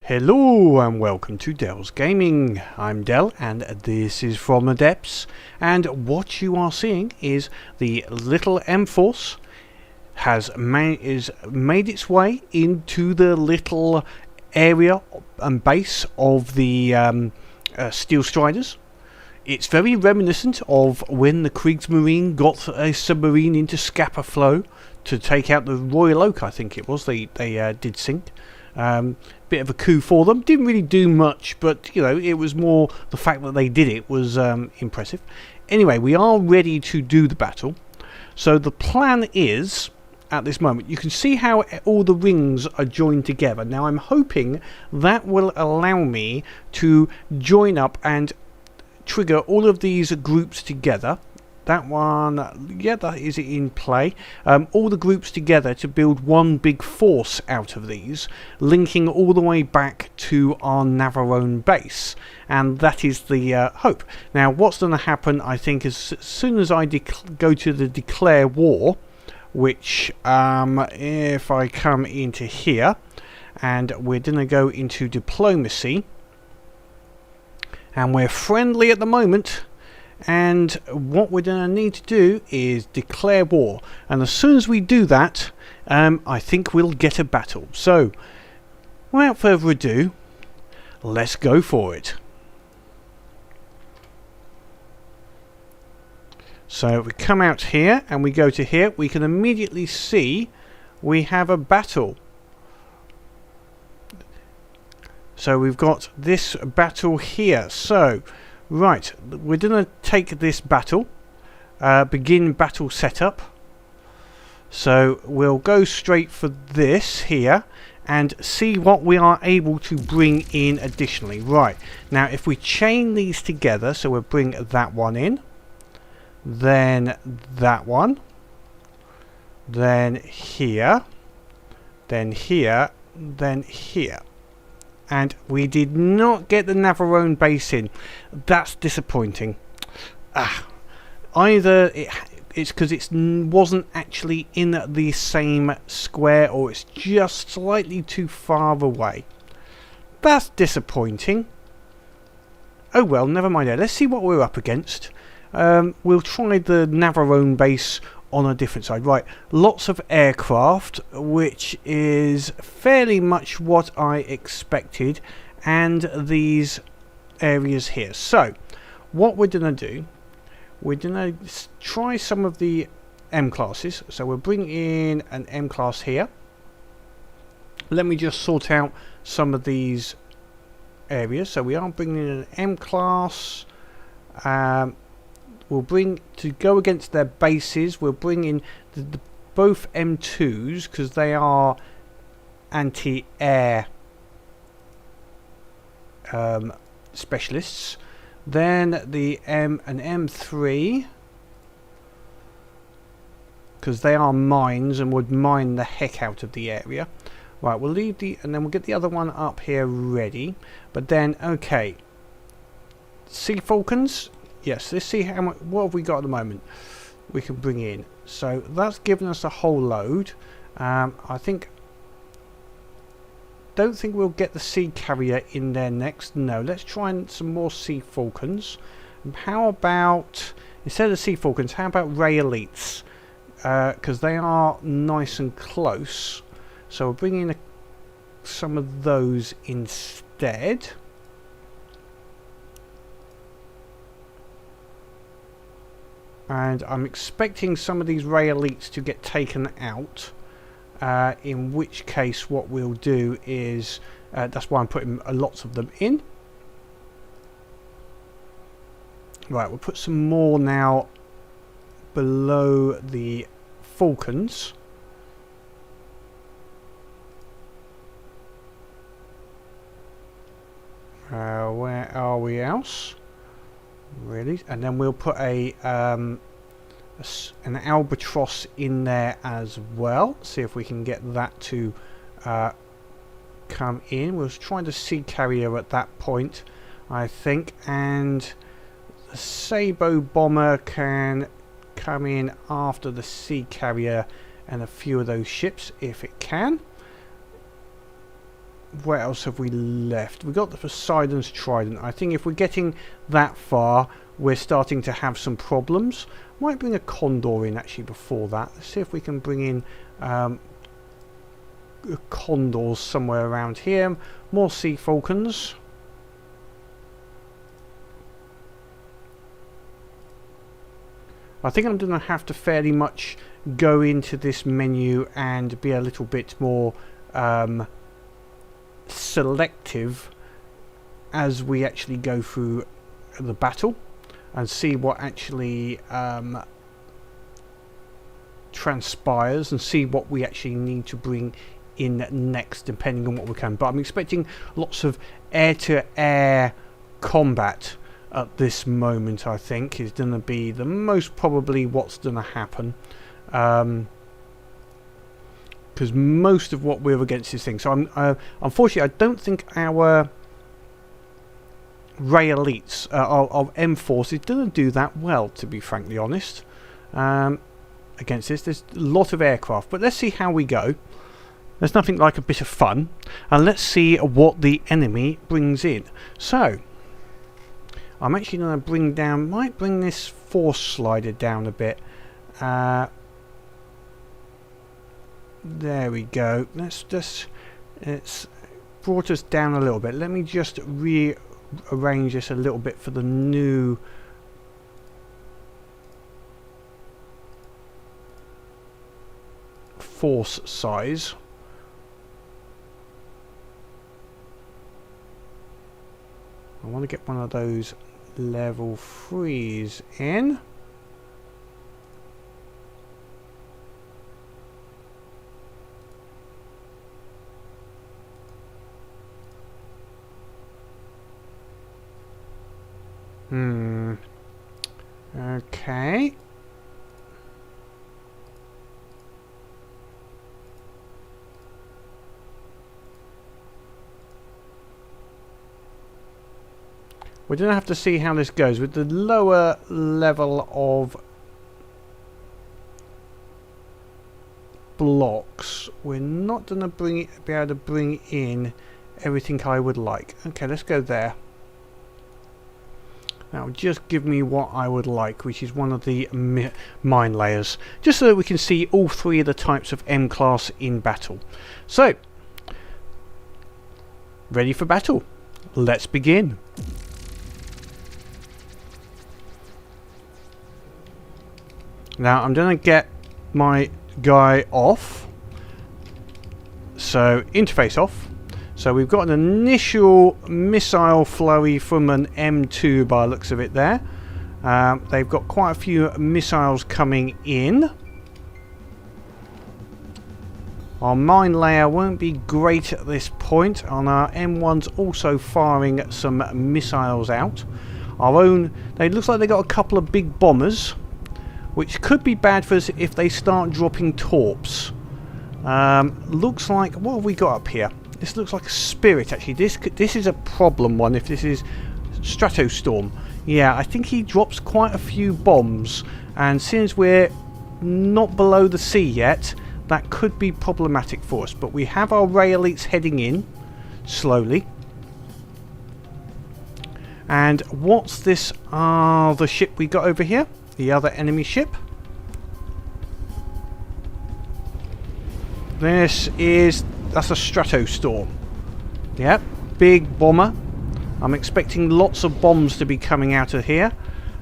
Hello and welcome to Dell's Gaming. I'm Dell and this is From the Depths, and what you are seeing is the little M-Force has made its way into the little area and base of the Steel Striders. It's very reminiscent of when the Kriegsmarine got a submarine into Scapa Flow to take out the Royal Oak, I think it was. They did sink. Bit of a coup for them. Didn't really do much, but you know, it was more the fact that they did it was impressive. Anyway, we are ready to do the battle. So the plan is, at this moment, you can see how all the rings are joined together. Now I'm hoping that will allow me to join up and trigger all of these groups together. That one, yeah, that is in play. All the groups together to build one big force out of these, linking all the way back to our Navarone base. And that is the hope. Now, what's going to happen, I think, is as soon as I go to the declare war, which, if I come into here, and we're going to go into diplomacy, and we're friendly at the moment. And what we're going to need to do is declare war, and as soon as we do that, I think we'll get a battle. So without further ado, let's go for it. So if we come out here and we go to here, we can immediately see we have a battle. So we've got this battle here. So right, we're going to take this battle, begin battle setup. So we'll go straight for this here and see what we are able to bring in additionally. Right, now if we chain these together, so we'll bring that one in, then that one, then here, then here, then here. And we did not get the Navarone base in. That's disappointing. Either it's because it wasn't actually in the same square, or it's just slightly too far away. That's disappointing. Oh well, never mind that. Let's see what we're up against. We'll try the Navarone base on a different side. Right, lots of aircraft, which is fairly much what I expected, and these areas here. So what we're gonna do, we're gonna try some of the M classes. So we'll bring in an M class here. Let me just sort out some of these areas. So we are bringing in an M class. We'll bring, to go against their bases, we'll bring in both M2s, because they are anti-air specialists. Then an M3, because they are mines and would mine the heck out of the area. Right, we'll leave and then we'll get the other one up here ready. But then, okay, Sea Falcons. Yes, let's see how much. What have we got at the moment? We can bring in. So that's given us a whole load. I don't think we'll get the Sea Carrier in there next. No, let's try some more Sea Falcons. How about, instead of Sea Falcons, how about Ray Elites? Because they are nice and close. So we'll bring in some of those instead. And I'm expecting some of these Ray Elites to get taken out, in which case what we'll do is, that's why I'm putting lots of them in. Right, we'll put some more now below the Falcons. Where are we else? Really, and then we'll put an Albatross in there as well. See if we can get that to come in. We'll try the Sea Carrier at that point, I think, and the Sabo Bomber can come in after the Sea Carrier and a few of those ships if it can. What else have we left? We got the Poseidon's Trident. I think if we're getting that far, we're starting to have some problems. Might bring a Condor in actually before that. Let's see if we can bring in Condors somewhere around here. More Sea Falcons. I think I'm going to have to fairly much go into this menu and be a little bit more selective as we actually go through the battle and see what actually transpires and see what we actually need to bring in next depending on what we can. But I'm expecting lots of air-to-air combat at this moment. I think is going to be the most probably what's going to happen, because most of what we're against is things. So I'm unfortunately I don't think our Ray Elites of M-Force is going to do that well, to be frankly honest, against this. There's a lot of aircraft, but let's see how we go. There's nothing like a bit of fun, and let's see what the enemy brings in. So I'm actually going to bring down, might bring this force slider down a bit. There we go. Let's just, it's brought us down a little bit. Let me just rearrange this a little bit for the new force size. I want to get one of those level 3s in. Okay. We're going to have to see how this goes with the lower level of blocks. We're not going to be able to bring in everything I would like. Okay, let's go there. Now just give me what I would like, which is one of the mine layers, just so that we can see all three of the types of M-class in battle. So, ready for battle. Let's begin. Now I'm going to get my guy off. So interface off. So we've got an initial missile flurry from an M2 by the looks of it there. They've got quite a few missiles coming in. Our mine layer won't be great at this point, and our M1's also firing some missiles out. Our own, it looks like they got a couple of big bombers, which could be bad for us if they start dropping torps. Looks like, what have we got up here? This looks like a Spirit actually. This is a problem one if this is StratoStorm. Yeah, I think he drops quite a few bombs, and since we're not below the sea yet, that could be problematic for us. But we have our Ray Elites heading in slowly. And what's this other ship we got over here? The other enemy ship. That's a StratoStorm. Yep, big bomber. I'm expecting lots of bombs to be coming out of here.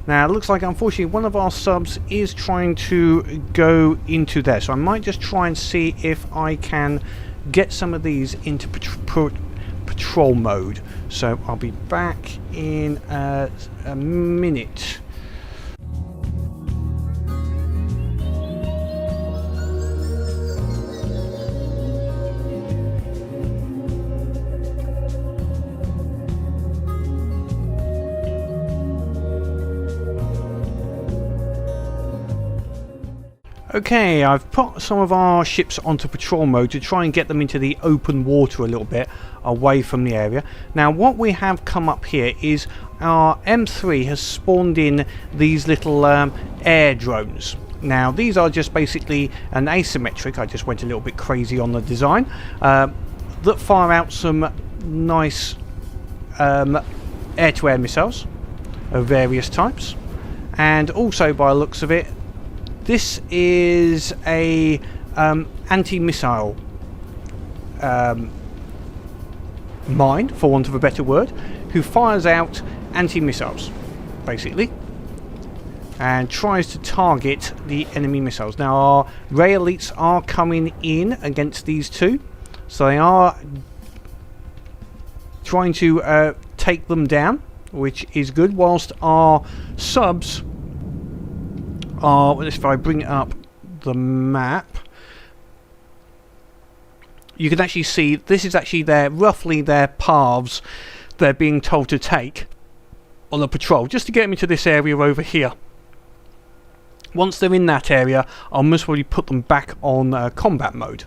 Now it looks like unfortunately one of our subs is trying to go into there, so I might just try and see if I can get some of these into patrol mode. So I'll be back in a minute. Okay, I've put some of our ships onto patrol mode to try and get them into the open water a little bit away from the area. Now what we have come up here is our M3 has spawned in these little air drones. Now these are just basically an asymmetric, I just went a little bit crazy on the design. that fire out some nice air-to-air missiles of various types. And also, by the looks of it, this is a anti-missile mine, for want of a better word, who fires out anti-missiles, basically, and tries to target the enemy missiles. Now, our Ray Elites are coming in against these two, so they are trying to take them down, which is good, whilst our subs are, if I bring up the map, you can actually see this is actually roughly their paths they're being told to take on a patrol, just to get them into this area over here. Once they're in that area, I'll most probably put them back on combat mode.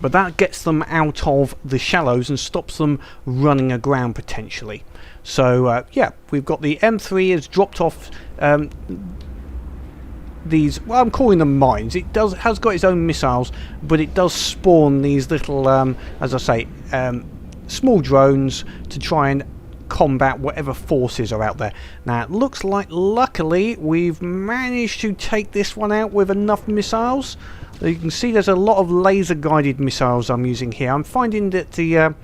But that gets them out of the shallows and stops them running aground potentially. So yeah, we've got the M3 has dropped off these, well, I'm calling them mines. It has got its own missiles, but it does spawn these little, as I say, small drones to try and combat whatever forces are out there. Now, it looks like, luckily, we've managed to take this one out with enough missiles. You can see there's a lot of laser-guided missiles I'm using here. I'm finding that the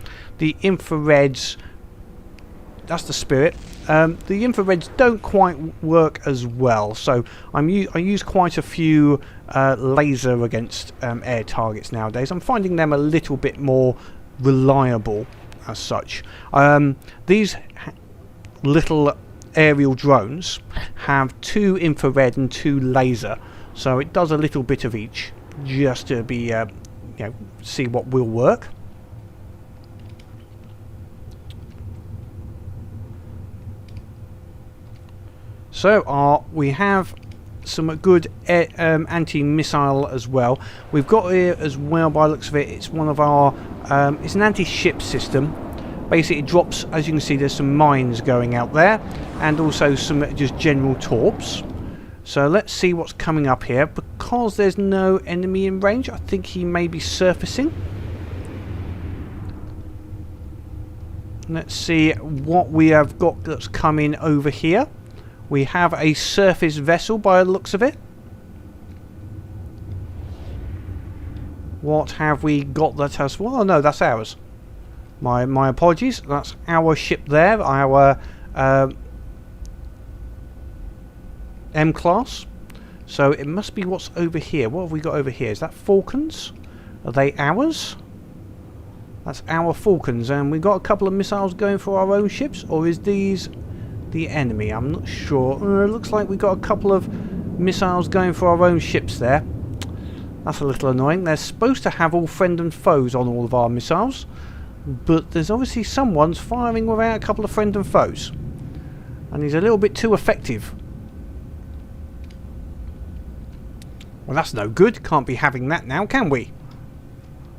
infrareds, that's the Spirit, the infrareds don't quite work as well, so I use quite a few laser against air targets nowadays. I'm finding them a little bit more reliable as such. These little aerial drones have 2 infrared and 2 laser, so it does a little bit of each, just to be you know, see what will work. So we have some good anti-missile as well. We've got here as well, by the looks of it, it's one of our it's an anti-ship system. Basically, it drops, as you can see, there's some mines going out there, and also some just general torps. So let's see what's coming up here. Because there's no enemy in range, I think he may be surfacing. Let's see what we have got that's coming over here. We have a surface vessel by the looks of it. What have we got that has... Well, no, that's ours. My apologies. That's our ship there. Our M-class. So it must be what's over here. What have we got over here? Is that Falcons? Are they ours? That's our Falcons. And we've got a couple of missiles going for our own ships. Or is these... the enemy? I'm not sure. It looks like we've got a couple of missiles going for our own ships there. That's a little annoying. They're supposed to have all friend and foes on all of our missiles, but there's obviously someone's firing without a couple of friend and foes, and he's a little bit too effective. Well, that's no good. Can't be having that now, can we?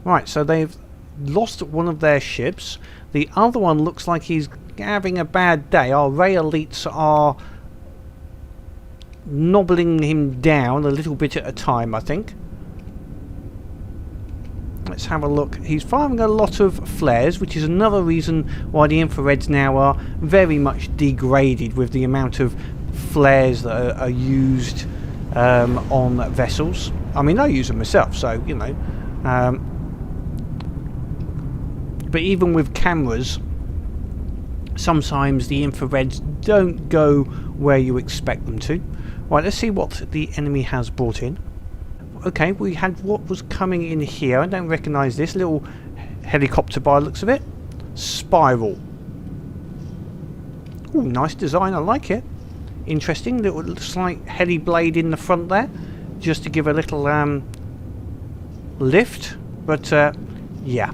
Right, so they've lost one of their ships. The other one looks like he's having a bad day. Our Ray Elites are knobbling him down a little bit at a time, I think. Let's have a look. He's firing a lot of flares, which is another reason why the infrareds now are very much degraded with the amount of flares that are used on vessels. I mean, I use them myself, so, you know. But even with cameras, sometimes the infrareds don't go where you expect them to. Right, let's see what the enemy has brought in. Okay, we had what was coming in here. I don't recognise this little helicopter by the looks of it. Spiral. Ooh, nice design, I like it. Interesting, little slight heli blade in the front there, just to give a little lift. But yeah,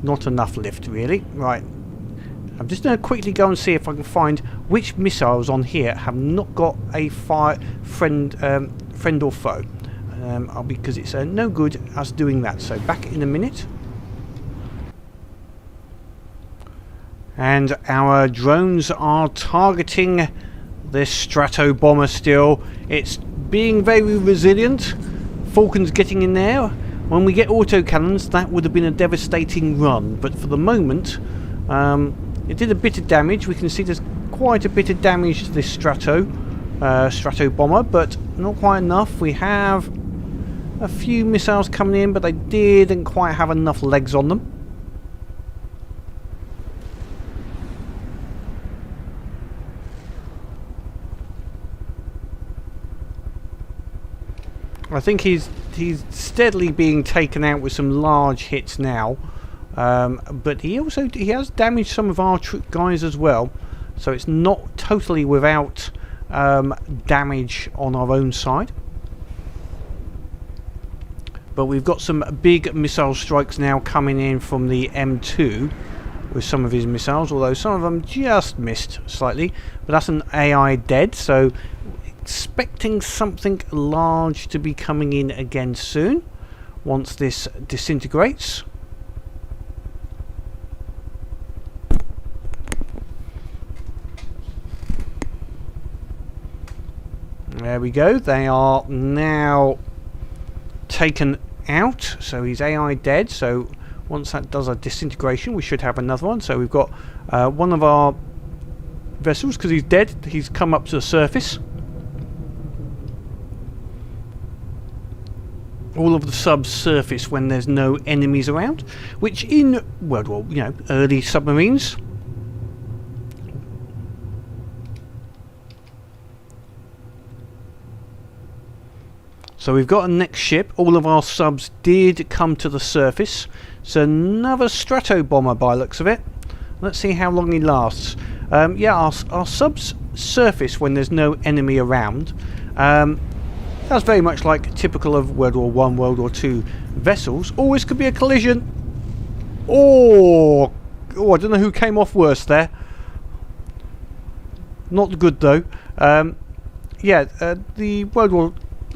not enough lift really. Right. I'm just going to quickly go and see if I can find which missiles on here have not got a friend or foe, because it's no good us doing that. So back in a minute. And our drones are targeting this Strato bomber still. It's being very resilient. Falcon's getting in there. When we get autocannons, that would have been a devastating run, but for the moment, it did a bit of damage. We can see there's quite a bit of damage to this Strato bomber, but not quite enough. We have a few missiles coming in, but they didn't quite have enough legs on them. I think he's steadily being taken out with some large hits now, but he has damaged some of our guys as well, so it's not totally without damage on our own side. But we've got some big missile strikes now coming in from the M2 with some of his missiles, although some of them just missed slightly, but that's an AI dead, so expecting something large to be coming in again soon once this disintegrates. There we go, they are now taken out, so he's AI dead, so once that does a disintegration we should have another one. So we've got one of our vessels, because he's dead, he's come up to the surface. All of the subs surface when there's no enemies around, which in World War, early submarines, so we've got a next ship. All of our subs did come to the surface. It's another Strato bomber by the looks of it. Let's see how long he lasts. Yeah, our subs surface when there's no enemy around. That's very much like typical of World War I, World War II vessels. Always could be a collision. Oh, I don't know who came off worse there. Not good though. Yeah, the World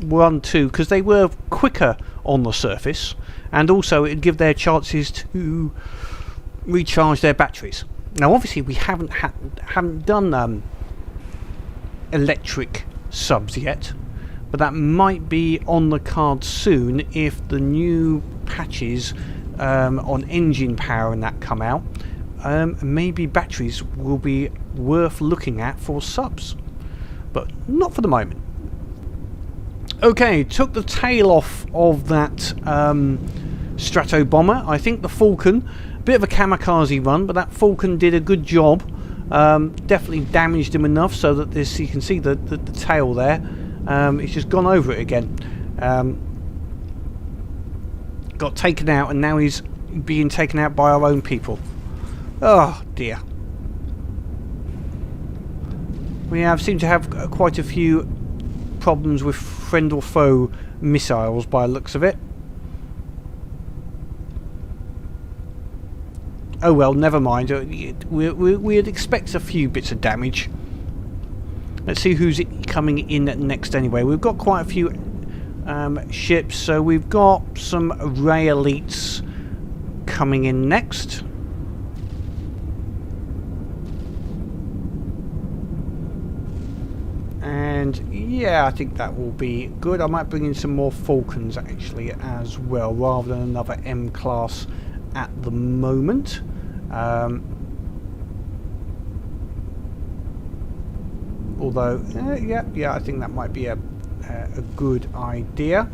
War I, II, because they were quicker on the surface, and also it'd give their chances to recharge their batteries. Now, obviously, we haven't done electric subs yet. But that might be on the card soon if the new patches on engine power and that come out. Maybe batteries will be worth looking at for subs, but not for the moment. Okay, took the tail off of that Strato bomber. I think the Falcon, a bit of a kamikaze run, but that Falcon did a good job. Definitely damaged him enough so that this, you can see the tail there. He's just gone over it again. Got taken out, and now he's being taken out by our own people. Oh dear. We seem to have quite a few problems with friend or foe missiles by the looks of it. Oh well, never mind. We'd expect a few bits of damage. Let's see who's coming in next anyway. We've got quite a few ships, so we've got some Ray Elites coming in next. And yeah, I think that will be good. I might bring in some more Falcons actually as well, rather than another M-class at the moment. Although, yeah, I think that might be a good idea.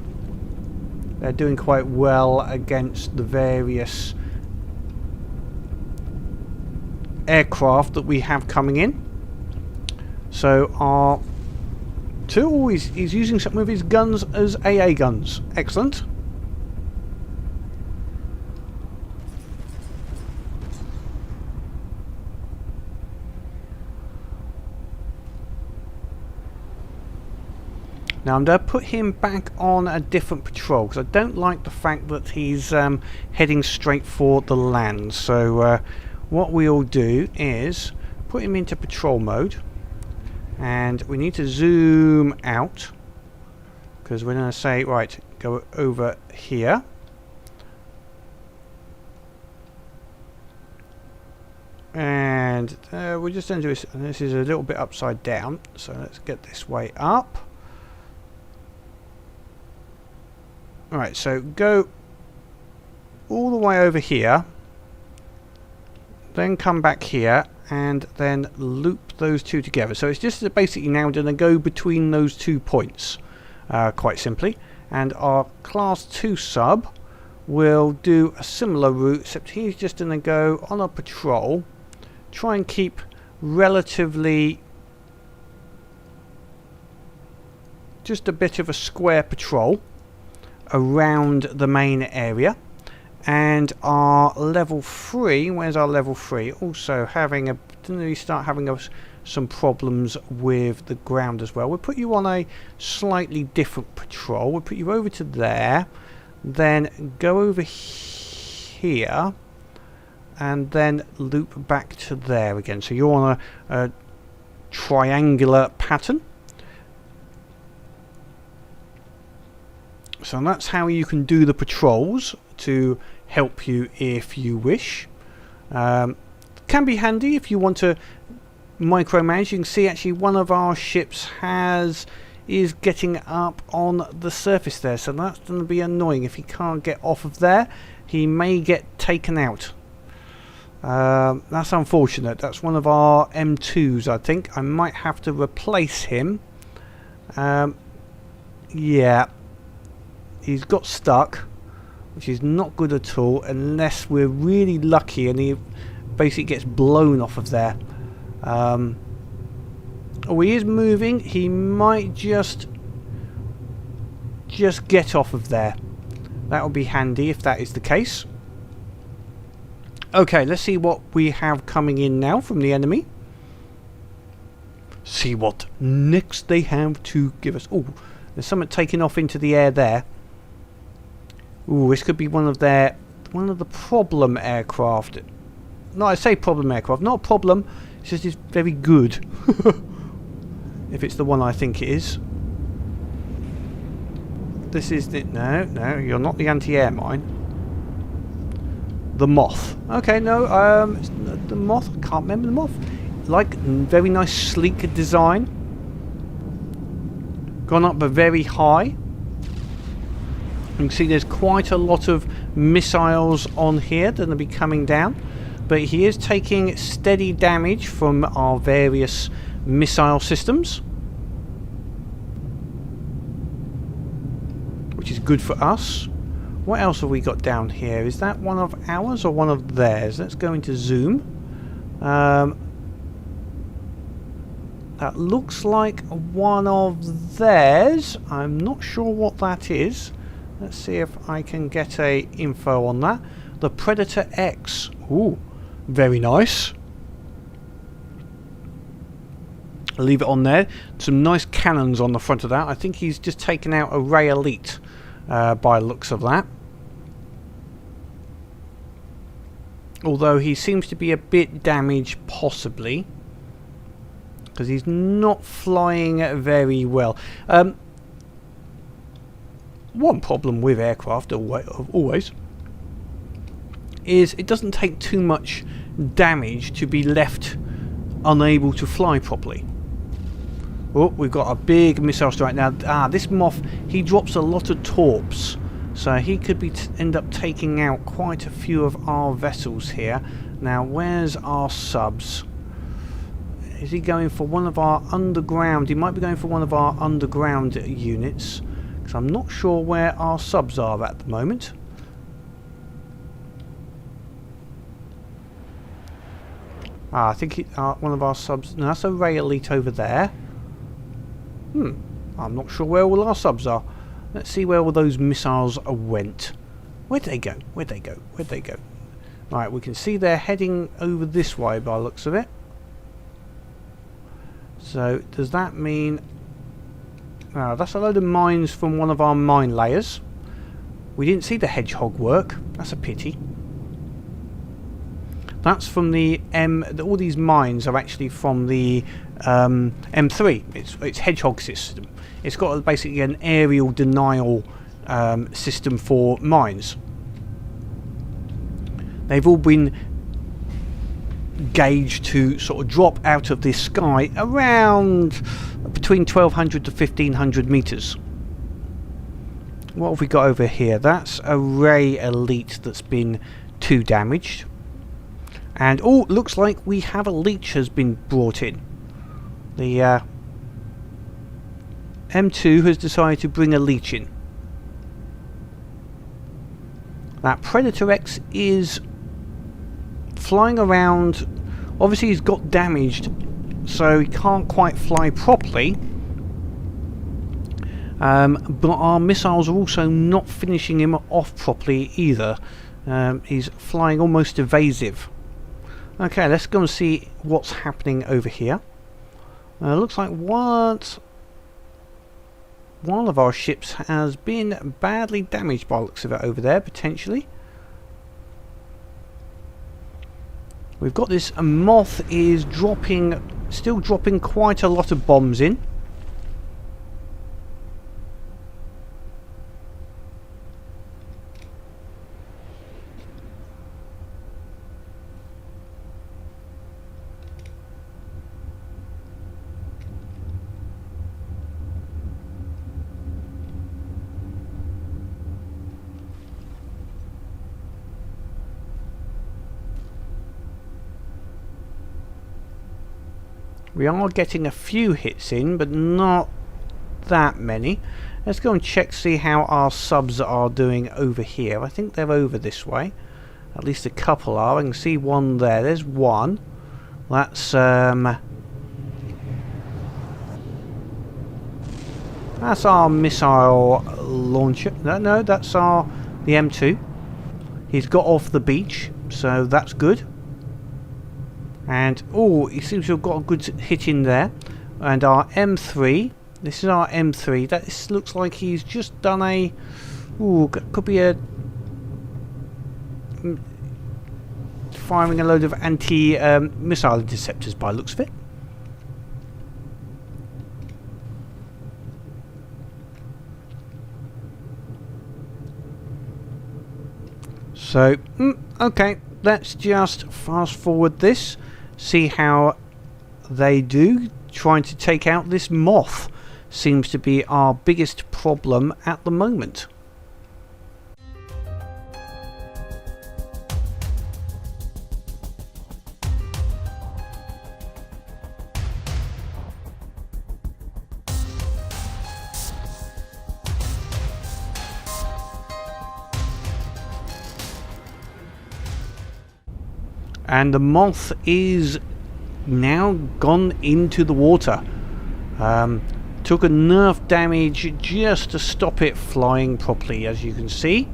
They're doing quite well against the various aircraft that we have coming in. So our two, he's using some of his guns as AA guns. Excellent. Now I'm going to put him back on a different patrol because I don't like the fact that he's heading straight for the land. So what we'll do is put him into patrol mode, and we need to zoom out because we're going to say, right, go over here. And we're just going to do this. This is a little bit upside down, so let's get this way up. Alright, so go all the way over here, then come back here, and then loop those two together. So it's just basically now going to go between those 2 points, quite simply. And our class 2 sub will do a similar route, except he's just going to go on a patrol, try and keep relatively just a bit of a square patrol around the main area. And our level 3, where's our level 3? Also having a, didn't we start having some problems with the ground as well. We'll put you on a slightly different patrol. We'll put you over to there, then go over here, and then loop back to there again. So you're on a triangular pattern. So that's how you can do the patrols to help you if you wish. Can be handy if you want to micromanage. You can see actually one of our ships is getting up on the surface there, so that's going to be annoying. If he can't get off of there, he may get taken out. That's unfortunate. That's one of our M2s, I think. I might have to replace him. Yeah, he's got stuck, which is not good at all, unless we're really lucky and he basically gets blown off of there. Oh, he is moving. He might just get off of there. That would be handy if that is the case. Okay, let's see what we have coming in now from the enemy. See what next they have to give us. Oh, there's something taking off into the air there. Ooh, this could be one of the problem aircraft. No, I say problem aircraft, not a problem. It's just it's very good. If it's the one I think it is. This is the... No, you're not the anti-air mine. The Moth. Okay, no, it's the Moth. I can't remember the Moth. Like, very nice sleek design. Gone up very high. You can see there's quite a lot of missiles on here that will be coming down. But he is taking steady damage from our various missile systems, which is good for us. What else have we got down here? Is that one of ours or one of theirs? Let's go into zoom. That looks like one of theirs. I'm not sure what that is. Let's see if I can get a info on that. The PredatorX. Ooh, very nice. I'll leave it on there. Some nice cannons on the front of that. I think he's just taken out a Ray Elite by looks of that. Although he seems to be a bit damaged, possibly, because he's not flying very well. One problem with aircraft, always, is it doesn't take too much damage to be left unable to fly properly. Oh, we've got a big missile strike now. This Moth, he drops a lot of torps, so he could be end up taking out quite a few of our vessels here. Now, where's our subs? Is he going for one of our underground? He might be going for one of our underground units, because I'm not sure where our subs are at the moment. I think one of our subs... No, that's a Ray Elite over there. I'm not sure where all our subs are. Let's see where all those missiles went. Where'd they go? Where'd they go? Where'd they go? Right, we can see they're heading over this way by the looks of it. So, does that mean... that's a load of mines from one of our mine layers. We didn't see the hedgehog work. That's a pity. That's from the all these mines are actually from the M3. It's hedgehog system. It's got basically an aerial denial system for mines. They've all been gauged to sort of drop out of the sky around between 1,200 to 1,500 meters. What have we got over here? That's a Ray Elite that's been 2 damaged. And oh, looks like we have a Leech has been brought in. The M2 has decided to bring a Leech in. That PredatorX is flying around. Obviously he's got damaged, so he can't quite fly properly. But our missiles are also not finishing him off properly either. He's flying almost evasive. Okay, let's go and see what's happening over here. Looks like one of our ships has been badly damaged by the looks of it over there, potentially. We've got this Moth is still dropping quite a lot of bombs in. We are getting a few hits in, but not that many. Let's go and check, see how our subs are doing over here. I think they're over this way. At least a couple are. I can see one there. There's one. That's our missile launcher. No, that's the M2. He's got off the beach, so that's good. And oh, he seems to have got a good hit in there. And our M3, this is our M3. This looks like he's just done a, could be a firing a load of anti-missile interceptors by the looks of it. So okay, let's just fast forward this. See how they do. Trying to take out this Moth seems to be our biggest problem at the moment. And the Moth is now gone into the water. Took enough damage just to stop it flying properly, as you can see.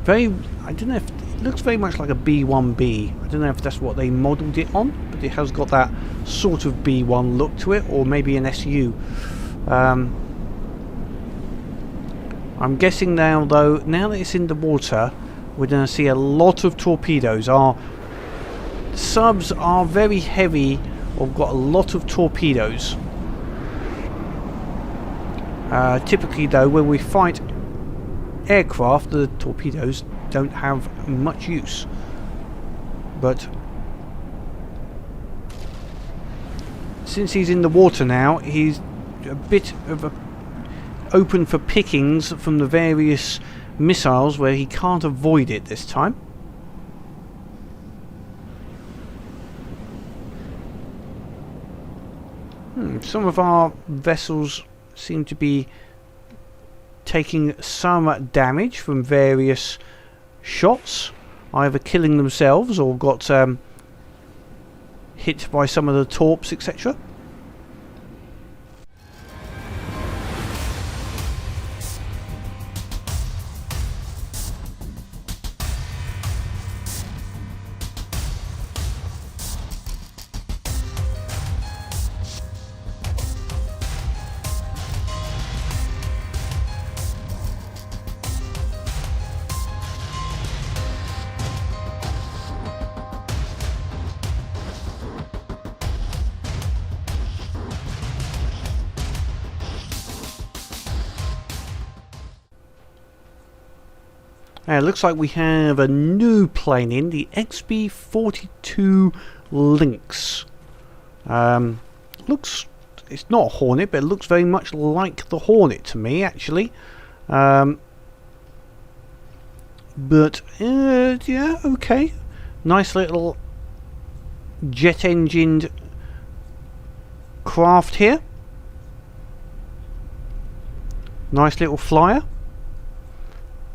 I don't know if it looks very much like a B1B. I don't know if that's what they modelled it on, but it has got that sort of B1 look to it, or maybe an SU. I'm guessing now, though, now that it's in the water, we're going to see a lot of torpedoes. Our subs are very heavy, or got a lot of torpedoes. Typically though, when we fight aircraft, the torpedoes don't have much use. But since he's in the water now, he's a bit of open for pickings from the various missiles where he can't avoid it this time. Some of our vessels seem to be taking some damage from various shots, either killing themselves or got hit by some of the torps, etc. It looks like we have a new plane in, the XB Lynx. It's not a Hornet, but it looks very much like the Hornet to me, actually. But yeah, okay. Nice little jet engined craft here. Nice little flyer.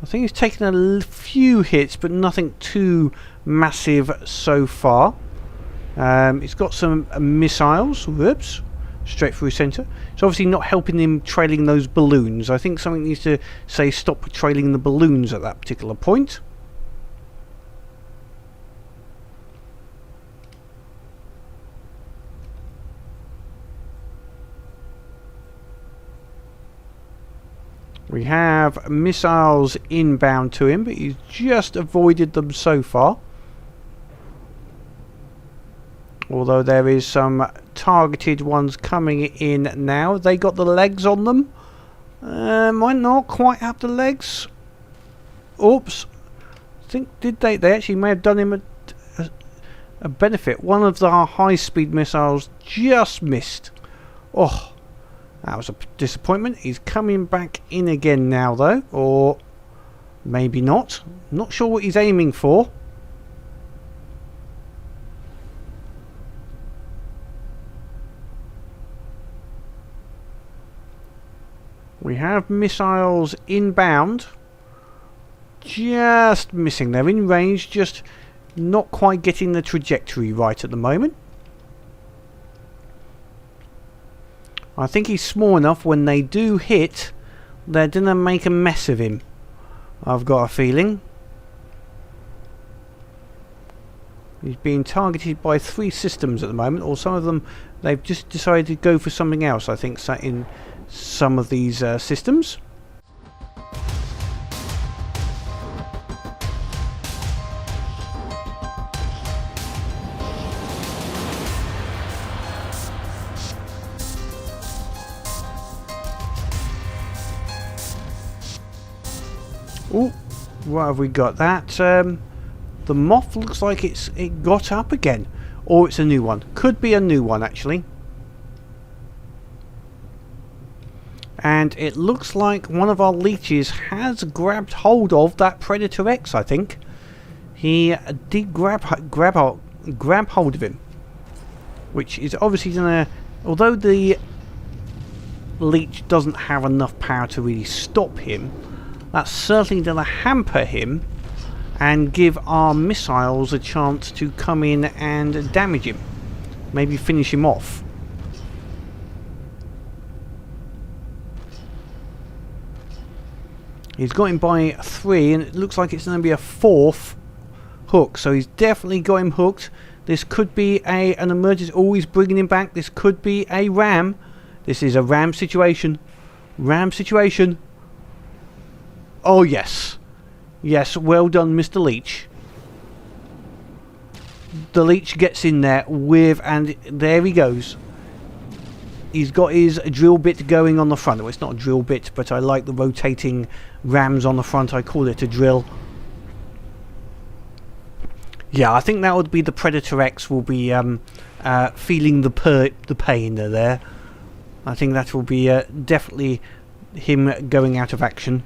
I think he's taken a few hits, but nothing too massive so far. It's got some missiles. Whoops. Straight through centre. It's obviously not helping him trailing those balloons. I think something needs to say stop trailing the balloons at that particular point. We have missiles inbound to him, but he's just avoided them so far. Although there is some targeted ones coming in now. They got the legs on them. Might not quite have the legs. Oops. I think they actually may have done him a benefit. One of the high-speed missiles just missed. Oh, that was a disappointment. He's coming back in again now though, or maybe not. Not sure what he's aiming for. We have missiles inbound. Just missing. They're in range, just not quite getting the trajectory right at the moment. I think he's small enough when they do hit, they're going to make a mess of him. I've got a feeling. He's being targeted by 3 systems at the moment, or some of them they've just decided to go for something else, I think, in some of these systems. Oh, what have we got? That the Moth looks like it got up again, or it's a new one. Could be a new one actually. And it looks like one of our Leeches has grabbed hold of that PredatorX, I think. He did grab hold of him. Which is obviously going to... Although the Leech doesn't have enough power to really stop him, that's certainly going to hamper him and give our missiles a chance to come in and damage him. Maybe finish him off. He's got him by 3, and it looks like it's going to be a 4th hook. So he's definitely got him hooked. This could be an emergency. Oh, he's bringing him back. This could be a ram. This is a ram situation. Ram situation. Oh, yes. Yes, well done, Mr. Leech. The Leech gets in there with, and there he goes. He's got his drill bit going on the front. Well, it's not a drill bit, but I like the rotating rams on the front. I call it a drill. Yeah, I think that would be the PredatorX will be feeling the pain there. I think that will be definitely him going out of action.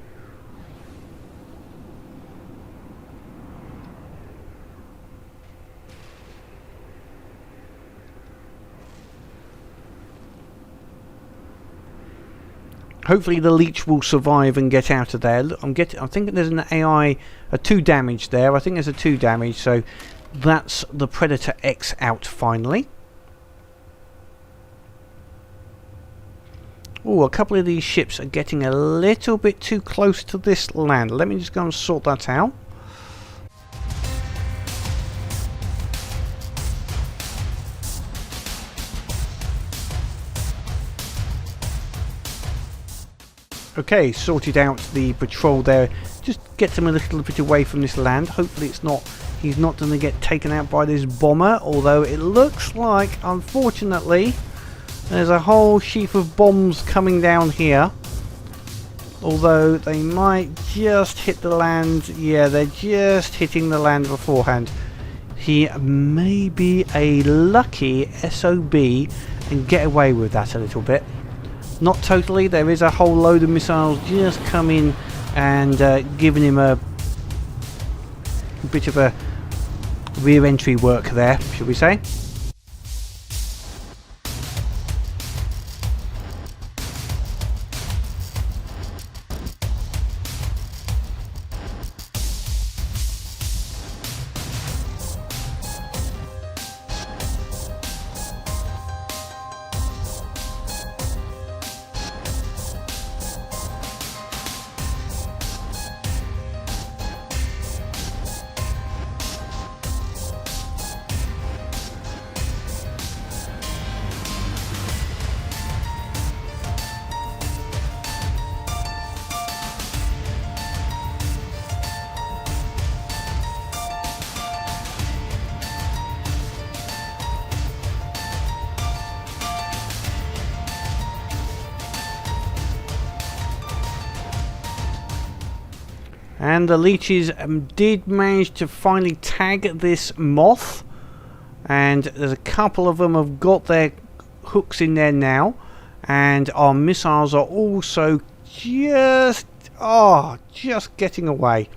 Hopefully the Leech will survive and get out of there. Look, I think there's an AI, a 2 damage there. I think there's a 2 damage, so that's the PredatorX out finally. Oh, a couple of these ships are getting a little bit too close to this land. Let me just go and sort that out. Okay, sorted out the patrol there. Just get them a little bit away from this land. Hopefully he's not going to get taken out by this bomber, although it looks like, unfortunately, there's a whole sheaf of bombs coming down here. Although they might just hit the land. Yeah, they're just hitting the land beforehand. He may be a lucky SOB and get away with that a little bit. Not totally, there is a whole load of missiles just coming and giving him a bit of a rear entry work there, should we say. And the Leeches did manage to finally tag this Moth, and there's a couple of them have got their hooks in there now, and our missiles are also just getting away.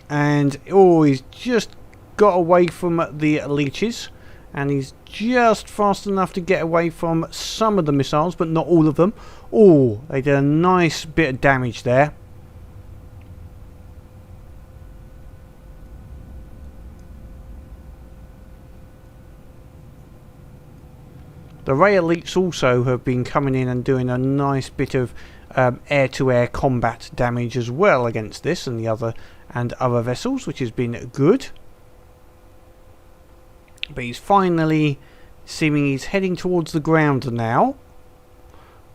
And he's just got away from the Leeches, and he's just fast enough to get away from some of the missiles, but not all of them. Oh, they did a nice bit of damage there. The Ray Elites also have been coming in and doing a nice bit of air-to-air combat damage as well against this and the other vessels, which has been good. But he's finally seeming he's heading towards the ground now.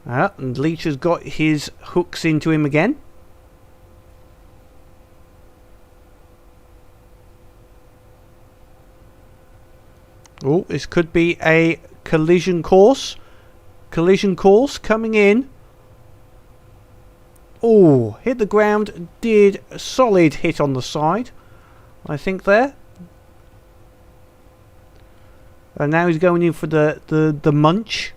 And Leech has got his hooks into him again. Oh, this could be a collision course. Collision course coming in. Oh, hit the ground. Did a solid hit on the side, I think there. And now he's going in for the munch.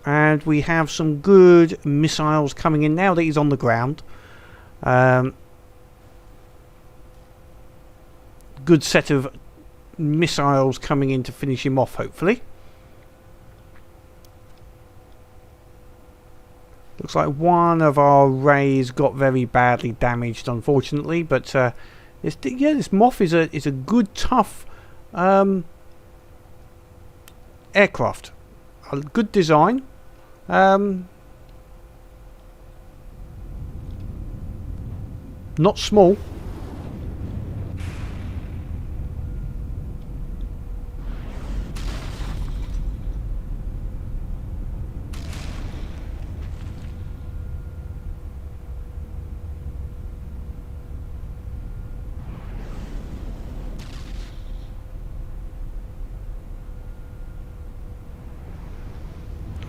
And we have some good missiles coming in now that he's on the ground. Good set of missiles coming in to finish him off, hopefully. Looks like one of our rays got very badly damaged, unfortunately. But this Moth is a good, tough aircraft. A good design. Not small.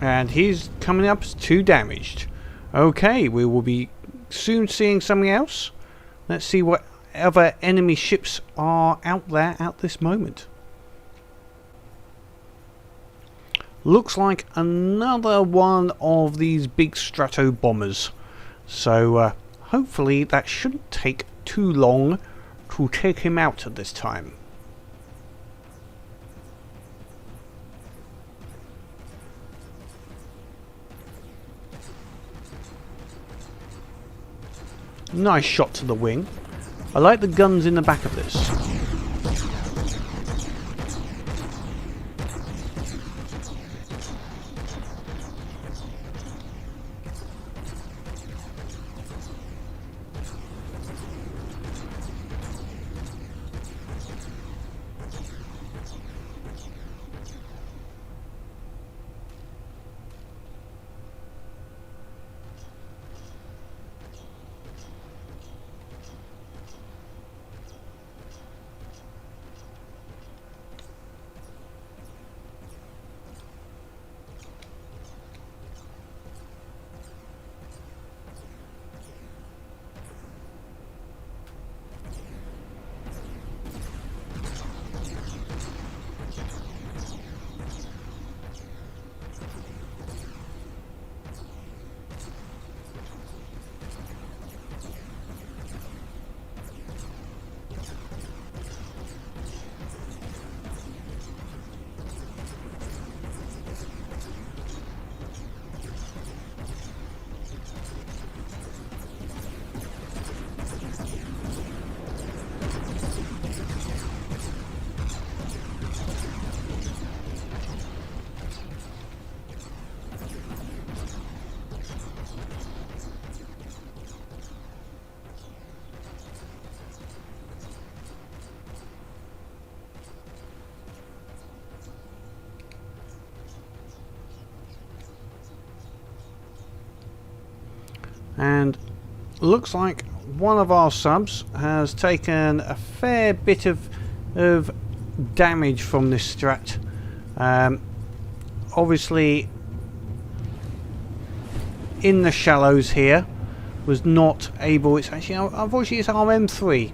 And he's coming up as 2 damaged. Okay, we will be soon seeing something else. Let's see what other enemy ships are out there at this moment. Looks like another one of these big Strato bombers. So hopefully that shouldn't take too long to take him out at this time. Nice shot to the wing. I like the guns in the back of this. and looks like one of our subs has taken a fair bit of damage from this strat. Obviously in the shallows here, was not able. It's actually, unfortunately, it's RM3.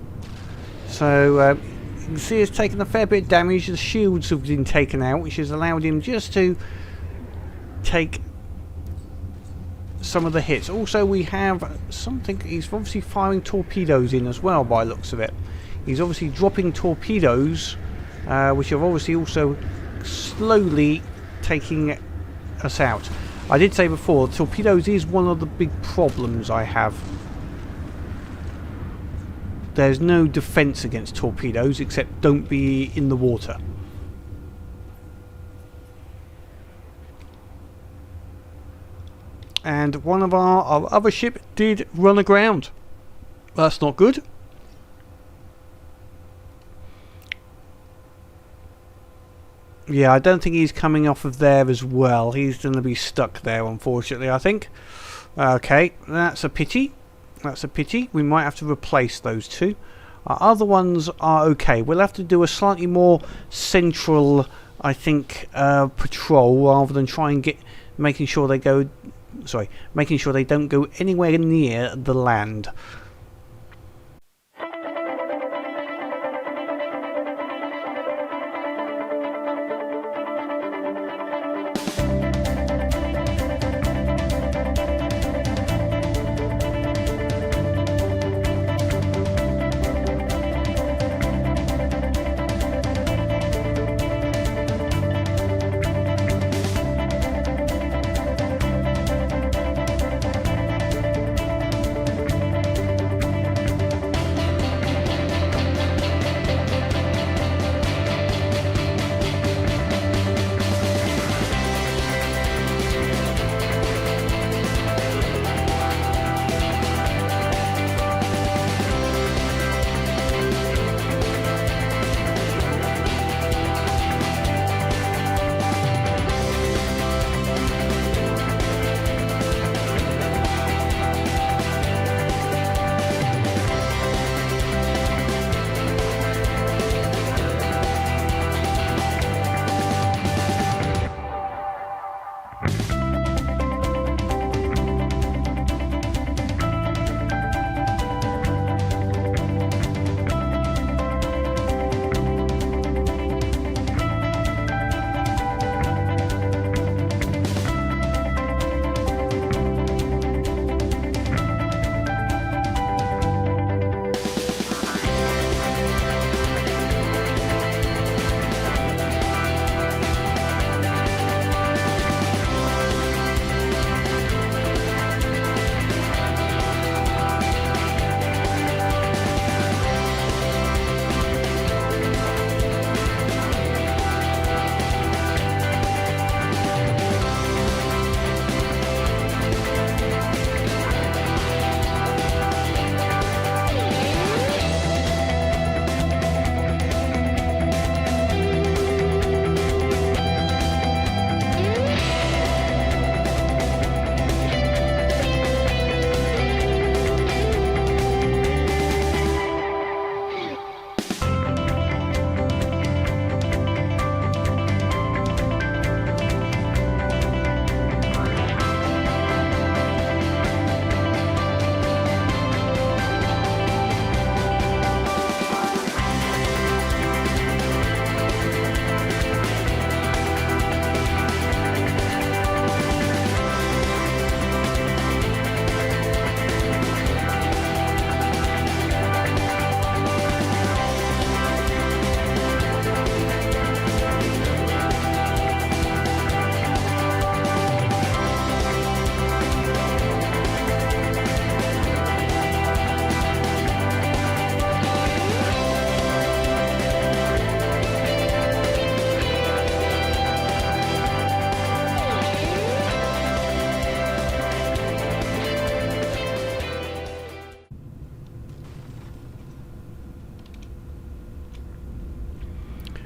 So you can see it's taken a fair bit of damage. The shields have been taken out, which has allowed him just to take some of the hits. Also, we have something. He's obviously firing torpedoes in as well, by the looks of it. He's obviously dropping torpedoes, which are obviously also slowly taking us out. I did say before, torpedoes is one of the big problems I have. There's no defense against torpedoes except don't be in the water. And one of our other ship did run aground. That's not good. Yeah, I don't think he's coming off of there as well. He's going to be stuck there, unfortunately, I think. Okay, that's a pity. That's a pity. We might have to replace those two. Our other ones are okay. We'll have to do a slightly more central, I think, patrol rather than try and making sure they go. Sorry, making sure they don't go anywhere near the land.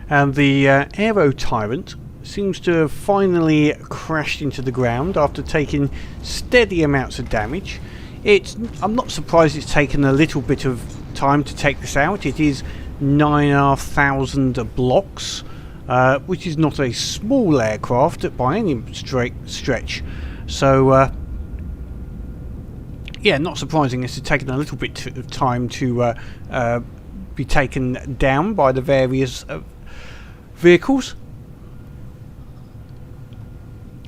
And the AeroTyrant seems to have finally crashed into the ground after taking steady amounts of damage. I'm not surprised it's taken a little bit of time to take this out. It is 9,500 blocks, which is not a small aircraft by any stretch. So yeah, not surprising it's taken a little bit of time to be taken down by the various vehicles.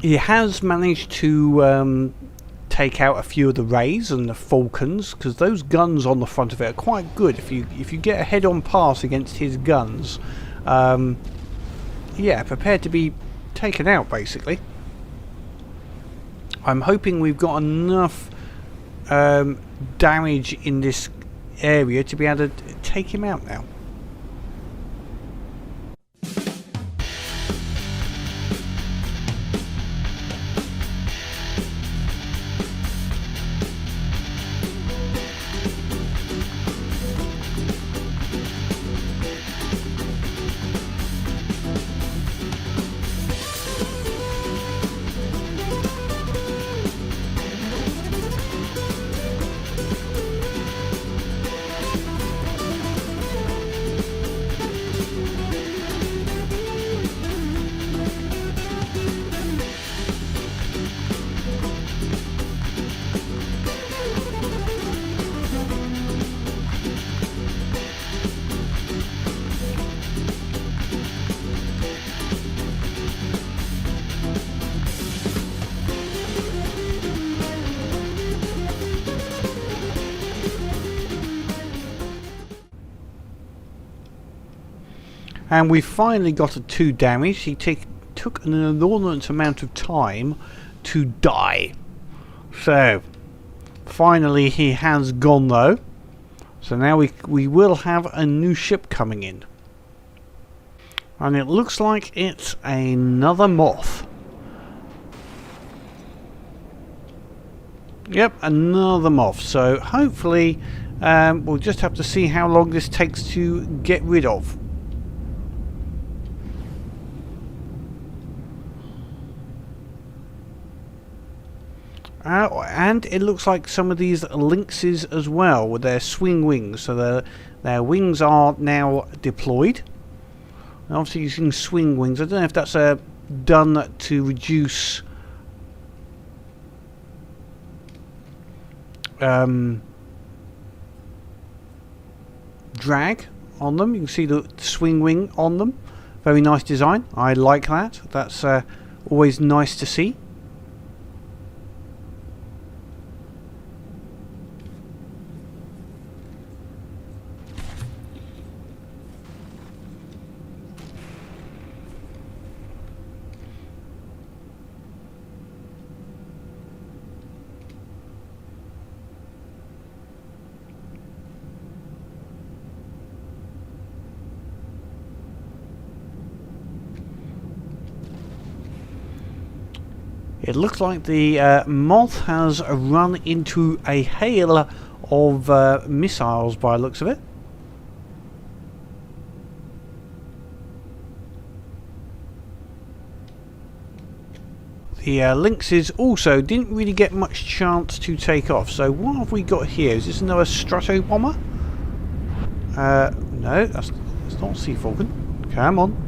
He has managed to take out a few of the Rays and the Falcons, because those guns on the front of it are quite good. If you get a head-on pass against his guns, yeah, prepared to be taken out basically. I'm hoping we've got enough damage in this area to be able to take him out now. And we finally got a 2 damage. He took an inordinate amount of time to die. So finally he has gone though. So now we will have a new ship coming in. And it looks like it's another Moth. Yep, another Moth. So hopefully we'll just have to see how long this takes to get rid of. And it looks like some of these Lynxes as well with their swing wings. So their wings are now deployed. And obviously using swing wings. I don't know if that's done to reduce drag on them. You can see the swing wing on them. Very nice design. I like that. That's always nice to see. It looks like the Moth has run into a hail of missiles by the looks of it. The Lynxes also didn't really get much chance to take off. So what have we got here? Is this another Strato bomber? No, that's not Sea Falcon. Come on.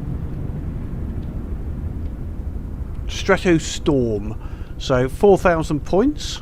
StratoStorm. So 4,000 points.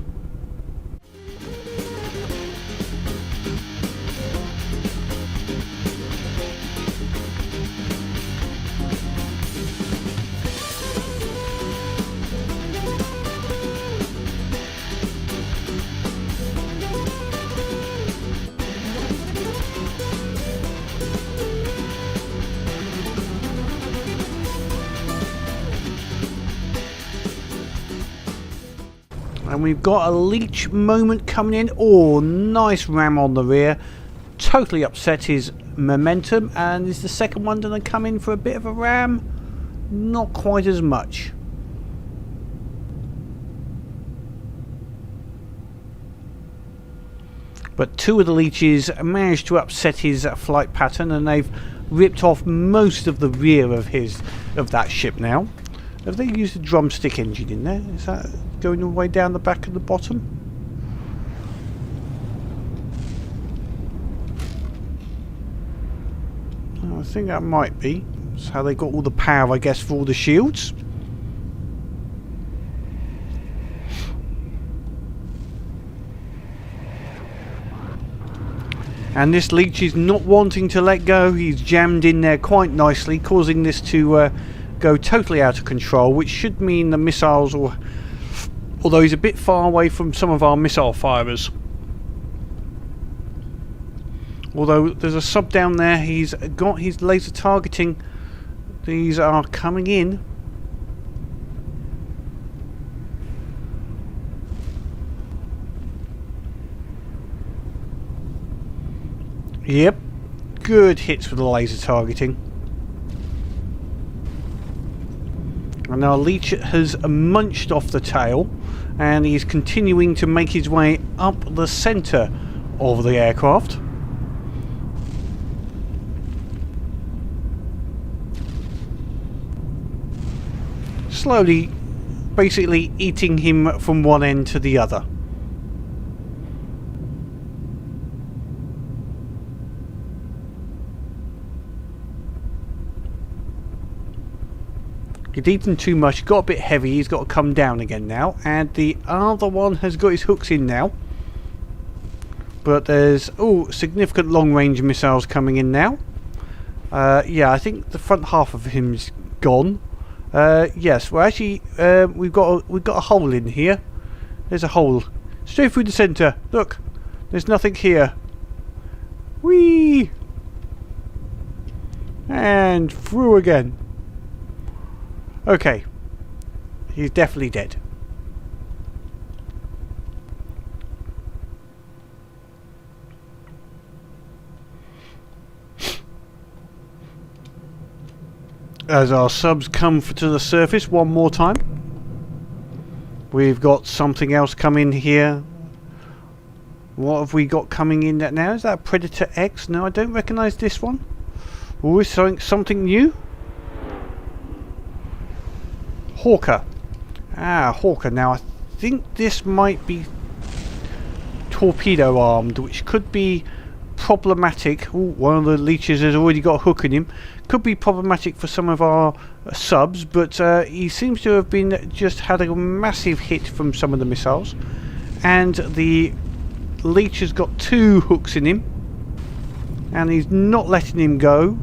And we've got a Leech moment coming in. Oh, nice ram on the rear. Totally upset his momentum. And is the second one going to come in for a bit of a ram? Not quite as much. But 2 of the Leeches managed to upset his flight pattern, and they've ripped off most of the rear of that ship now. Have they used a drumstick engine in there? Is that going all the way down the back and the bottom? think that might be. That's how they got all the power, I guess, for all the shields. And this Leech is not wanting to let go. He's jammed in there quite nicely, causing this to go totally out of control, which should mean the missiles, although he's a bit far away from some of our missile firers. Although there's a sub down there, he's got his laser targeting. These are coming in. Yep, good hits with the laser targeting. And now Leech has munched off the tail, and he's continuing to make his way up the centre of the aircraft. Slowly, basically eating him from one end to the other. He'd eaten too much, got a bit heavy, he's got to come down again now. And the other one has got his hooks in now. But there's, significant long-range missiles coming in now. Yeah, I think the front half of him's gone. Yes, well actually, we've got a hole in here. There's a hole. Straight through the centre. Look, there's nothing here. Whee! And through again. Okay, he's definitely dead. As our subs come to the surface one more time, we've got something else coming here. What have we got coming in that now? Is that PredatorX? No, I don't recognise this one. Oh, is something new? Hawker. Hawker. Now I think this might be torpedo armed, which could be problematic. Ooh, one of the Leeches has already got a hook in him. Could be problematic for some of our subs, but he seems to have been just had a massive hit from some of the missiles, and the Leech has got 2 hooks in him, and he's not letting him go.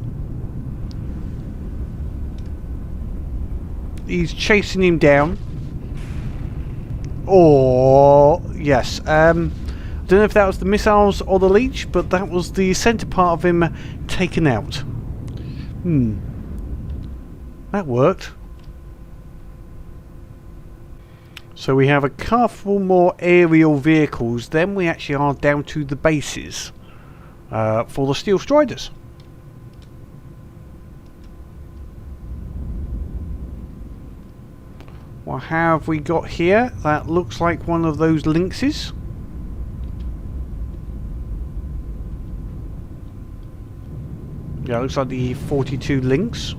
He's chasing him down. Oh, yes. I don't know if that was the missiles or the Leech, but that was the centre part of him taken out. That worked. So we have a couple more aerial vehicles, then we actually are down to the bases for the Steel Striders. What have we got here? That looks like one of those Lynxes. Yeah, looks like the 42 Lynx.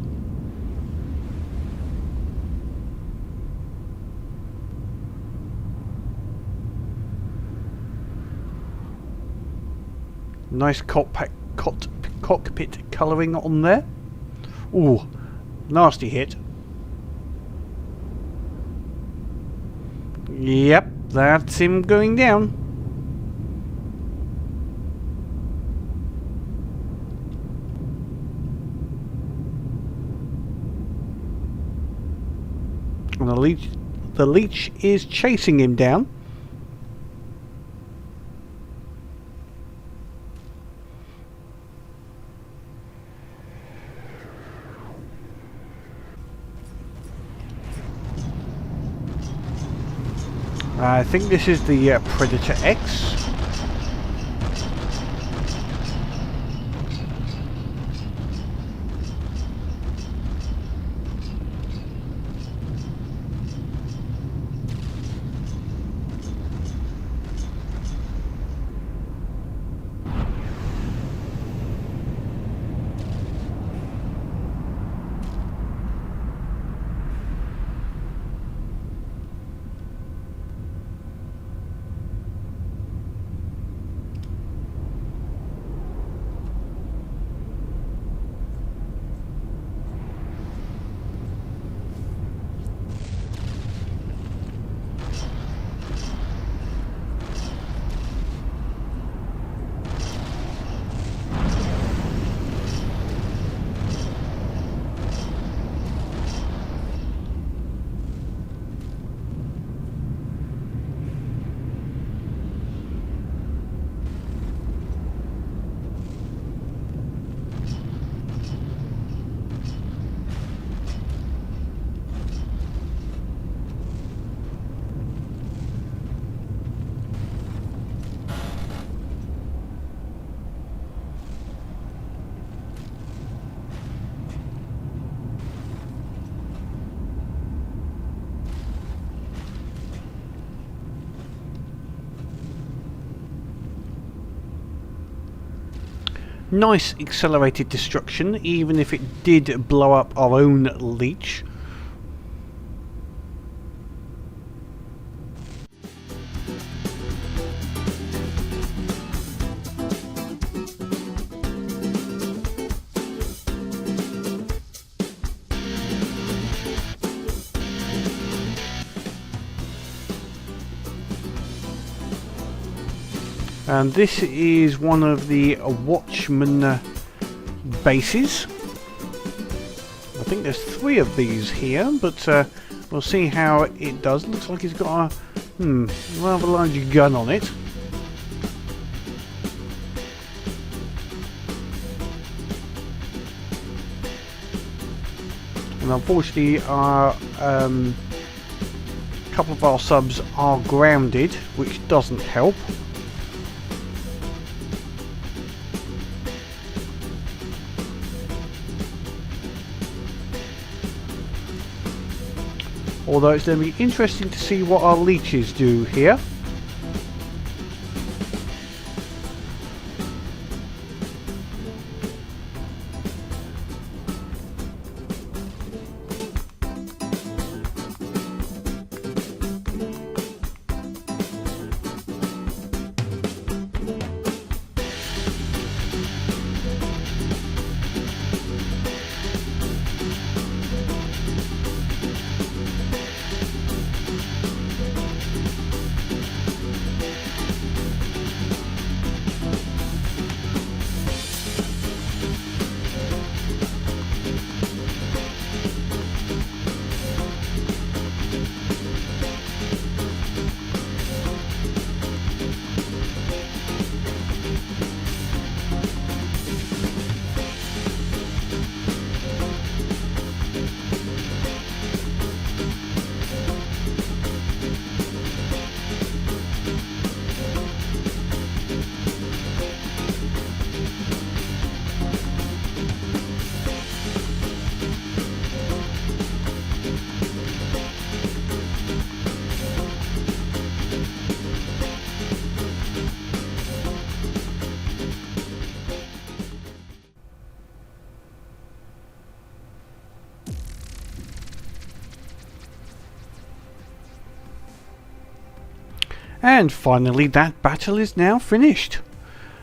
Nice cockpit colouring on there. Ooh, nasty hit. Yep, that's him going down. And the Leech is chasing him down. I think this is the PredatorX. Nice accelerated destruction, even if it did blow up our own Leech. And this is one of the Watchman Bases. I think there's 3 of these here, but we'll see how it does. Looks like it's got a rather large gun on it. And unfortunately our couple of our subs are grounded, which doesn't help. Although it's going to be interesting to see what our Leeches do here. And finally, that battle is now finished.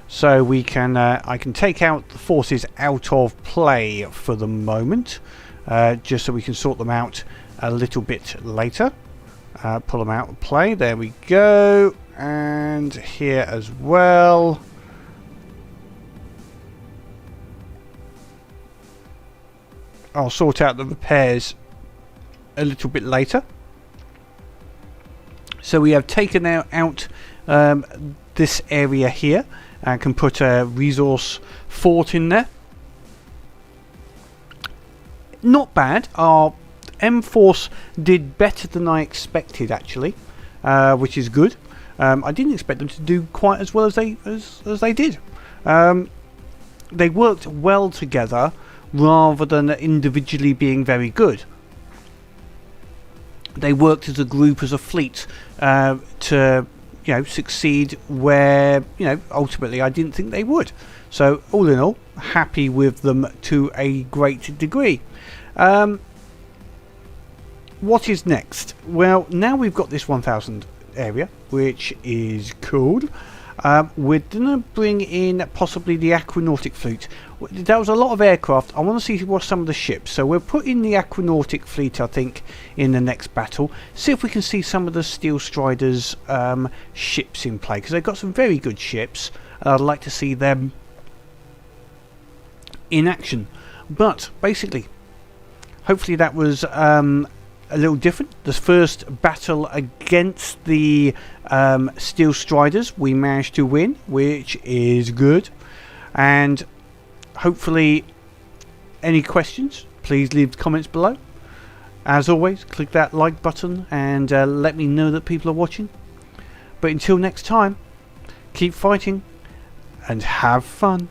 So we can, I can take out the forces out of play for the moment, just so we can sort them out a little bit later. Pull them out of play. There we go. And here as well. I'll sort out the repairs a little bit later. So we have taken out this area here and can put a resource fort in there. Not bad. Our M-Force did better than I expected, actually, which is good. I didn't expect them to do quite as well as they did. They worked well together rather than individually being very good. They worked as a group, as a fleet, to succeed where ultimately I didn't think they would. So all in all, happy with them to a great degree. What is next? Well, now we've got this 1000 area, which is cool. We're gonna bring in possibly the aquanautic fleet. That was a lot of aircraft. I want to see what some of the ships. So we'll put in the aquanautic fleet, I think, in the next battle. See if we can see some of the Steel Striders ships in play, because they've got some very good ships, and I'd like to see them in action. But basically, hopefully that was a little different. The first battle against the Steel Striders we managed to win, which is good. And hopefully, any questions, please leave comments below. As always, click that like button and let me know that people are watching. But until next time, keep fighting and have fun.